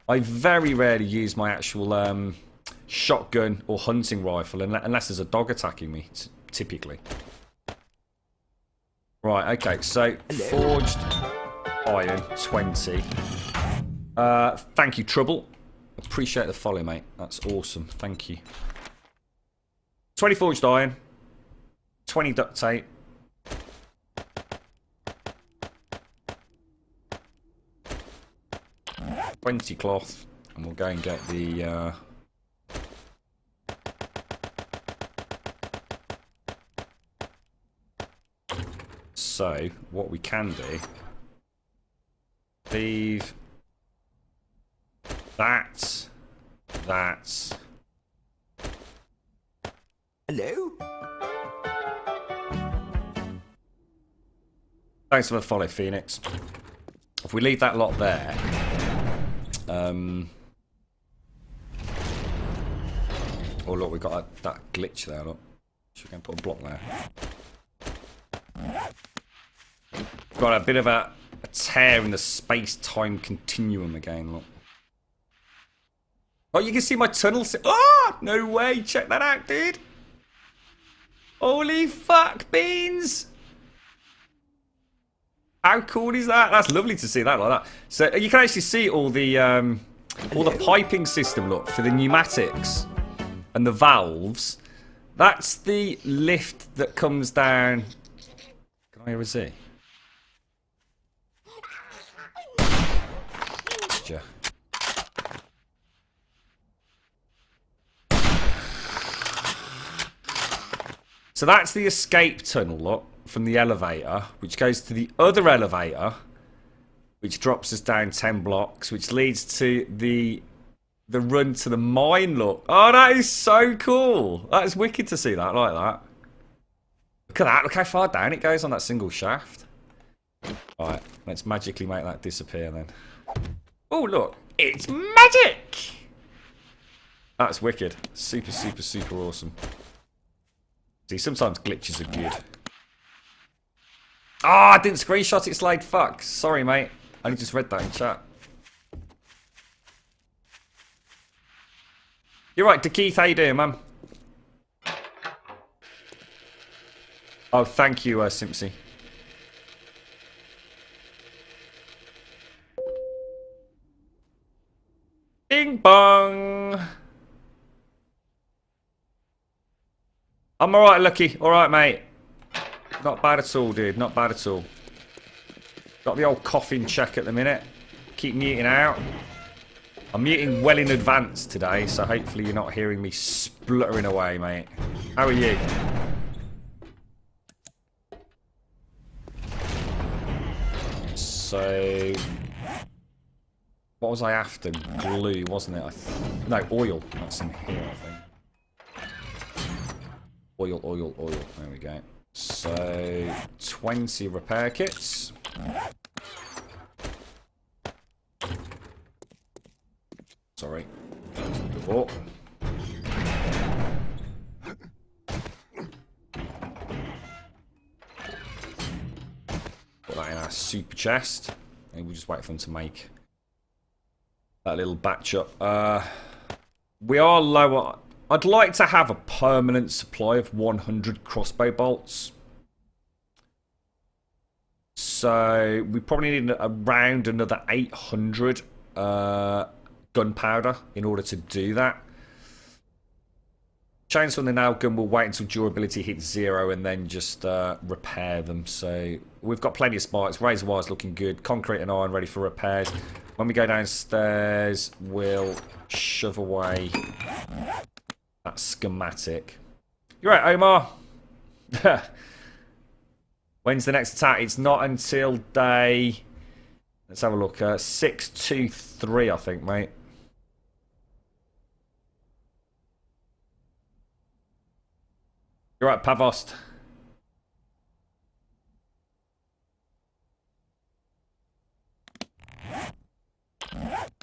I very rarely use my actual shotgun or hunting rifle unless there's a dog attacking me, typically. Right, okay, so forged iron 20. Thank you, Trouble. Appreciate the follow, mate. That's awesome. Thank you. 20 forged iron, 20 duct tape. $20 cloth, and we'll go and get the so what we can do, leave that. Hello? Thanks for the follow, Phoenix. If we leave that lot there, oh look, we got that glitch there. Look, should we go and put a block there? Got a bit of a tear in the space-time continuum again. Look. Oh, you can see my tunnel. Oh, no way! Check that out, dude. Holy fuck, beans! How cool is that? That's lovely to see that like that. So you can actually see all the piping system. Look, for the pneumatics and the valves. That's the lift that comes down. Can I hear a Z? So that's the escape tunnel, look, from the elevator, which goes to the other elevator, which drops us down 10 blocks, which leads to the run to the mine, look. Oh, that is so cool. That is wicked to see that, like that. Look at that, look how far down it goes on that single shaft. Alright, let's magically make that disappear then. Oh, look, it's magic! That's wicked. Super, super, super awesome. See, sometimes glitches are good. Ah, I didn't screenshot it, Slade. Fuck. Sorry, mate. I only just read that in chat. You're right, DeKeith. How you doing, man? Oh, thank you, Simpsy. Bing bong. I'm alright, Lucky. Alright, mate. Not bad at all, dude. Not bad at all. Got the old coughing check at the minute. Keep muting out. I'm muting well in advance today, so hopefully you're not hearing me spluttering away, mate. How are you? So... what was I after? Glue, wasn't it? No, oil. That's in here, I think. Oil, oil, oil. There we go. So, 20 repair kits. Sorry. That's the door. Put that in our super chest. And we'll just wait for them to make that little batch up. We are lower. I'd like to have a permanent supply of 100 crossbow bolts. So we probably need around another 800 gunpowder in order to do that. Chainsaw and the nail gun will wait until durability hits 0 and then just repair them. So we've got plenty of spikes. Razor wire's looking good. Concrete and iron ready for repairs. When we go downstairs, we'll shove away that schematic. You're right, Omar. When's the next attack? It's not until day... Let's have a look. 623, I think, mate. You're right, Pavost.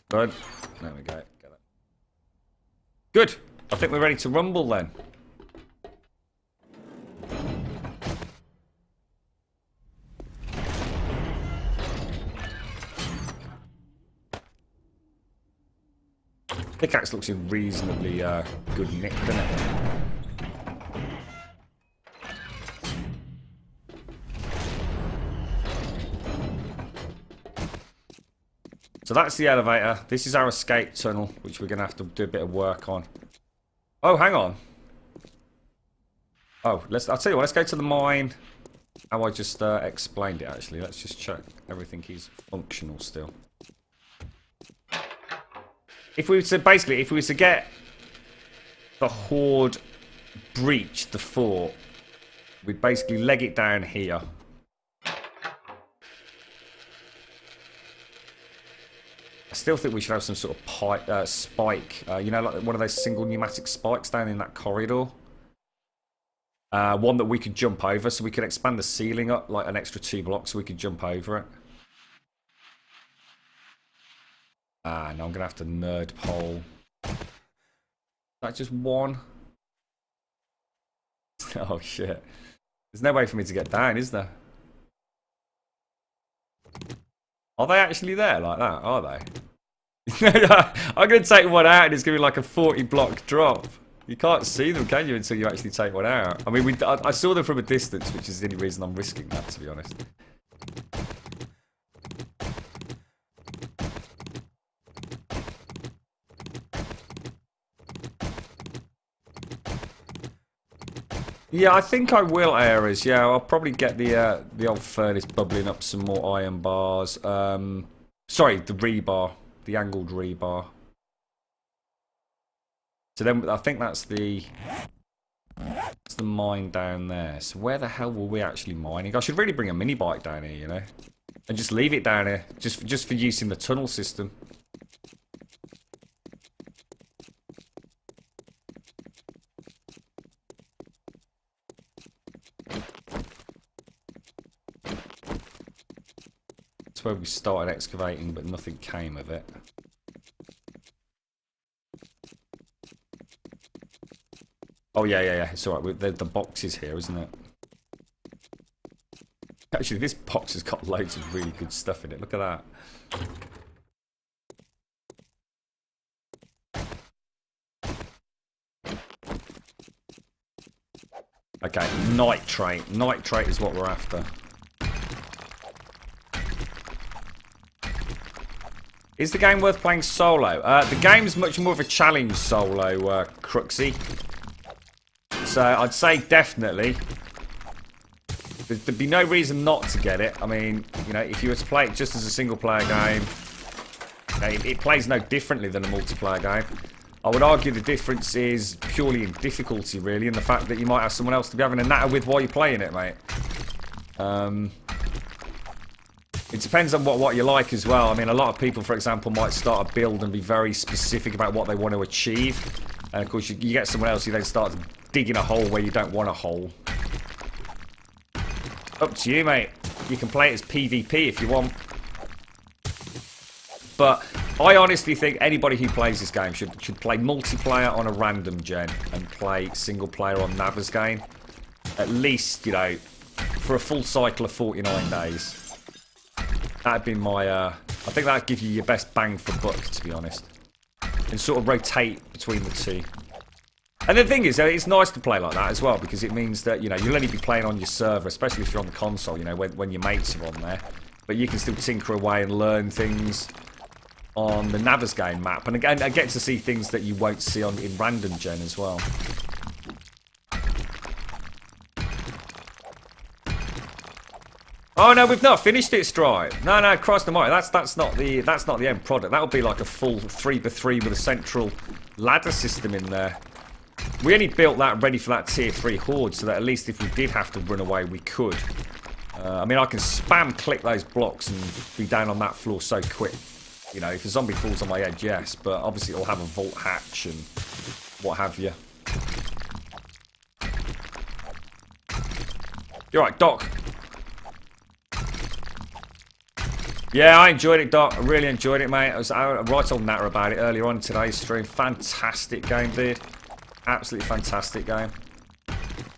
Good. There we go. Get it. Good. I think we're ready to rumble then. Pickaxe looks in reasonably good nick, doesn't it? So that's the elevator. This is our escape tunnel, which we're going to have to do a bit of work on. Oh, hang on. Oh, I'll tell you what, let's go to the mine. How I just explained it, actually. Let's just check everything is functional still. If we were to, basically, if we were to get the Horde breach the fort, we'd basically leg it down here. I still think we should have some sort of pipe, spike, you know, like one of those single pneumatic spikes down in that corridor. One that we could jump over, so we could expand the ceiling up like an extra 2 blocks so we could jump over it. Ah, no, I'm going to have to nerd pole. Is that just one? Oh, shit. There's no way for me to get down, is there? Are they actually there like that? Are they? I'm going to take one out and it's going to be like a 40 block drop. You can't see them, can you, until you actually take one out? I mean, I saw them from a distance, which is the only reason I'm risking that, to be honest. Yeah, I think I will, Ares. Yeah, I'll probably get the old furnace bubbling up some more iron bars. Sorry, the rebar. The angled rebar. So then I think that's the mine down there. So where the hell were we actually mining? I should really bring a mini bike down here, you know, and just leave it down here, just for use in the tunnel system. That's where we started excavating, but nothing came of it. Oh, yeah. It's alright. The box is here, isn't it? Actually, this box has got loads of really good stuff in it. Look at that. Okay, nitrate. Nitrate is what we're after. Is the game worth playing solo? The game's much more of a challenge solo, Cruxy. So I'd say definitely. There'd be no reason not to get it. I mean, you know, if you were to play it just as a single player game, it plays no differently than a multiplayer game. I would argue the difference is purely in difficulty, really, and the fact that you might have someone else to be having a natter with while you're playing it, mate. It depends on what you like as well. I mean, a lot of people, for example, might start a build and be very specific about what they want to achieve. And of course, you get someone else who then starts digging a hole where you don't want a hole. Up to you, mate. You can play it as PvP if you want. But I honestly think anybody who plays this game should play multiplayer on a random gen and play single player on Nava's game. At least, you know, for a full cycle of 49 days. That'd be my, I think that'd give you your best bang for buck, to be honest. And sort of rotate between the two. And the thing is, it's nice to play like that as well, because it means that, you know, you'll only be playing on your server, especially if you're on the console, you know, when your mates are on there. But you can still tinker away and learn things on the Navas game map. And again, I get to see things that you won't see in random gen as well. Oh no, we've not finished it, Stripe. No, Christ almighty, that's not the end product. That'll be like a full 3x3 with a central ladder system in there. We only built that ready for that tier 3 horde, so that at least if we did have to run away, we could. I mean, I can spam click those blocks and be down on that floor so quick. You know, if a zombie falls on my edge, yes, but obviously it'll have a vault hatch and what have you. You're right, Doc. Yeah, I enjoyed it, Doc. I really enjoyed it, mate. I right on Natter about it earlier on in today's stream. Fantastic game, dude. Absolutely fantastic game.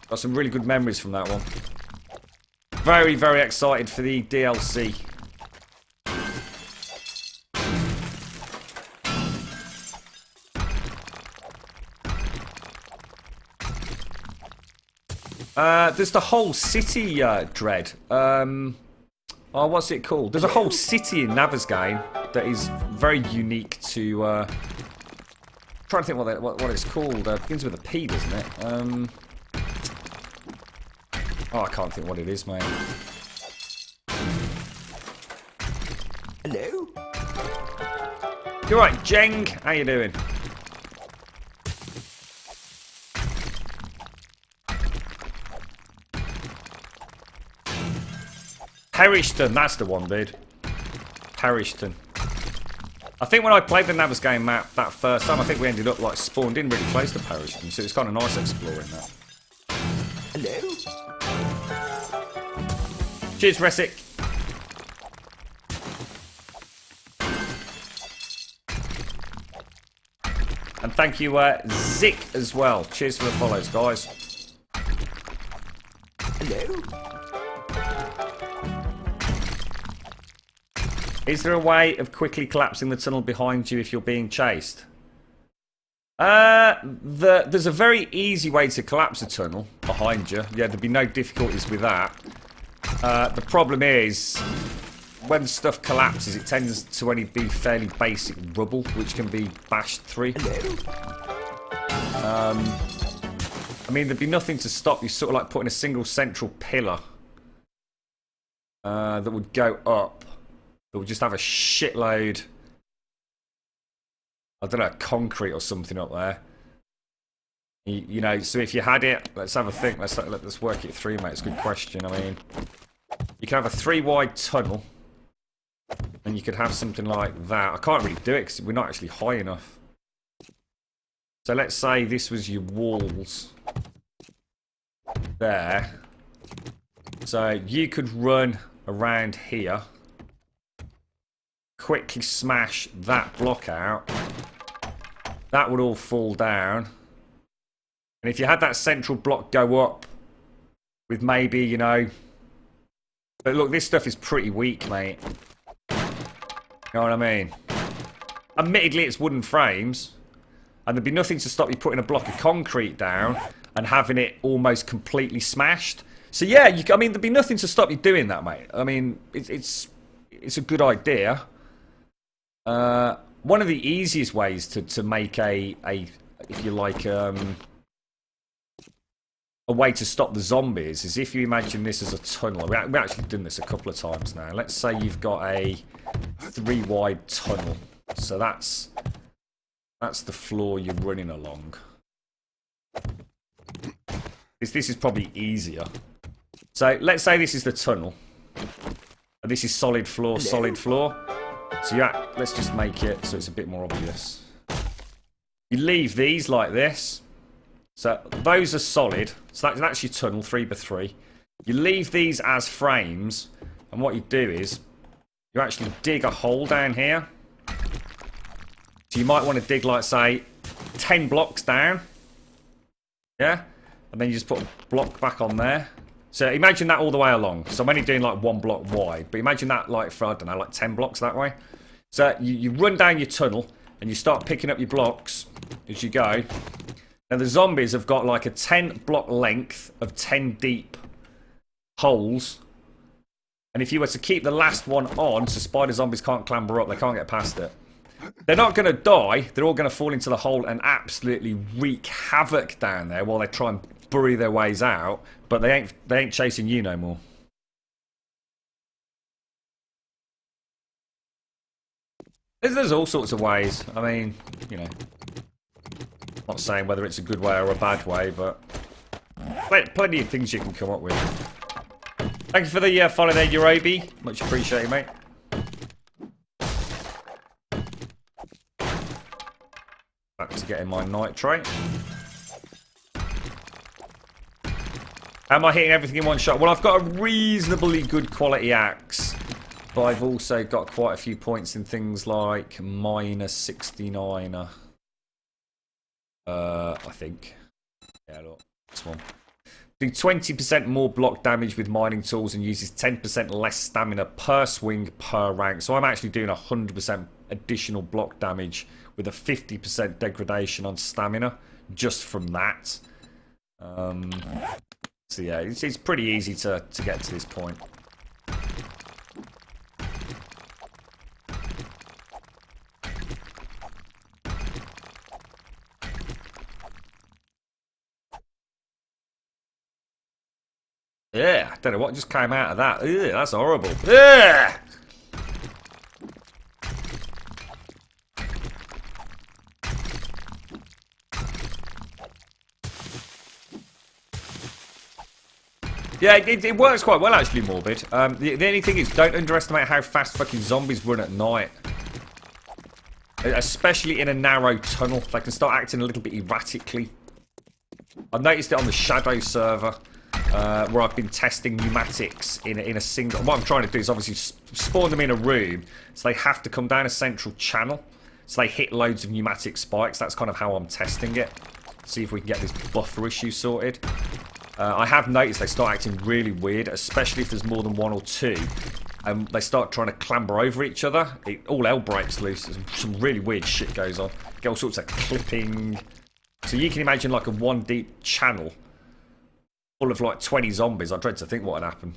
Got some really good memories from that one. Very, very excited for the DLC. There's the whole city, Dread. Oh, what's it called? There's a whole city in Navezgane that is very unique to... I'm trying to think what it's called. It begins with a P, doesn't it? Oh, I can't think what it is, mate. Hello? You're right, Jeng. How you doing? Perishton, that's the one, dude. Perishton. I think when I played the Navezgane map that first time, I think we ended up like spawned in really close to Perishton, so it's kind of nice exploring that. Hello? Cheers, Resic. And thank you, Zik, as well. Cheers for the follows, guys. Hello? Is there a way of quickly collapsing the tunnel behind you if you're being chased? There's a very easy way to collapse a tunnel behind you. Yeah, there'd be no difficulties with that. The problem is, when stuff collapses, it tends to only be fairly basic rubble, which can be bashed through. I mean, there'd be nothing to stop you sort of like putting a single central pillar that would go up. That would just have a shitload, I don't know, concrete or something up there. You know, so if you had it, let's have a think. Let's work it through, mate. It's a good question. I mean, you can have a 3-wide tunnel, and you could have something like that. I can't really do it because we're not actually high enough. So let's say this was your walls there. So you could run around here. Quickly smash that block out. That would all fall down. And if you had that central block go up with maybe, you know... But look, this stuff is pretty weak, mate. You know what I mean? Admittedly, it's wooden frames. And there'd be nothing to stop you putting a block of concrete down and having it almost completely smashed. So yeah, I mean, there'd be nothing to stop you doing that, mate. I mean, it's a good idea. One of the easiest ways to make a if you like a way to stop the zombies is if you imagine this as a tunnel. We've actually done this a couple of times now. Let's say you've got a 3-wide tunnel. So that's the floor you're running along. This is probably easier. So let's say this is the tunnel. And this is solid floor, solid floor. So yeah, let's just make it so it's a bit more obvious. You leave these like this. So those are solid. So that's your tunnel, 3x3. You leave these as frames. And what you do is, you actually dig a hole down here. So you might want to dig like, say, 10 blocks down. Yeah? And then you just put a block back on there. So imagine that all the way along. So I'm only doing like 1 block wide. But imagine that like for, I don't know, like 10 blocks that way. So you run down your tunnel and you start picking up your blocks as you go. Now the zombies have got like a 10 block length of 10 deep holes. And if you were to keep the last one on, so spider zombies can't clamber up, they can't get past it. They're not going to die. They're all going to fall into the hole and absolutely wreak havoc down there while they try and bury their ways out. But they ain't chasing you no more. There's all sorts of ways. I mean, you know, not saying whether it's a good way or a bad way, but plenty of things you can come up with. Thank you for the follow there, Eurobi. Much appreciated, mate. Back to getting my nitrate. Am I hitting everything in one shot? Well, I've got a reasonably good quality axe, but I've also got quite a few points in things like minus 69er. I think. Yeah, look, this one. Do 20% more block damage with mining tools and uses 10% less stamina per swing per rank. So I'm actually doing 100% additional block damage with a 50% degradation on stamina just from that. So yeah, it's pretty easy to get to this point. Yeah, I don't know what just came out of that. Ugh, that's horrible. Ugh! Yeah, it works quite well actually, Morbid. The only thing is, don't underestimate how fast fucking zombies run at night. Especially in a narrow tunnel. They can start acting a little bit erratically. I've noticed it on the Shadow server, where I've been testing pneumatics in a single... What I'm trying to do is obviously spawn them in a room, so they have to come down a central channel. So they hit loads of pneumatic spikes. That's kind of how I'm testing it. See if we can get this buffer issue sorted. I have noticed they start acting really weird, especially if there's more than one or two. And they start trying to clamber over each other. All hell breaks loose. Some really weird shit goes on. Get all sorts of clipping. So you can imagine like a one deep channel full of like 20 zombies. I dread to think what would happen.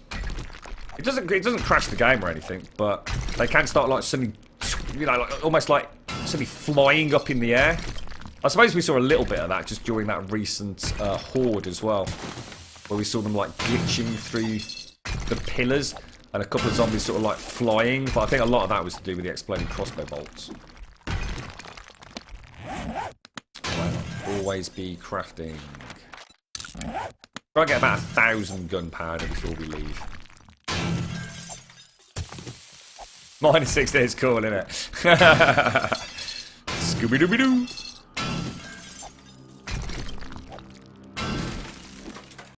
It doesn't crash the game or anything, but they can start like suddenly, you know, like, almost like suddenly flying up in the air. I suppose we saw a little bit of that just during that recent Horde as well, where we saw them like glitching through the pillars and a couple of zombies sort of like flying, but I think a lot of that was to do with the exploding crossbow bolts. Well, always be crafting. Try to get about 1,000 gunpowder before we leave. -60 is cool, isn't it? Scooby-Dooby-Doo!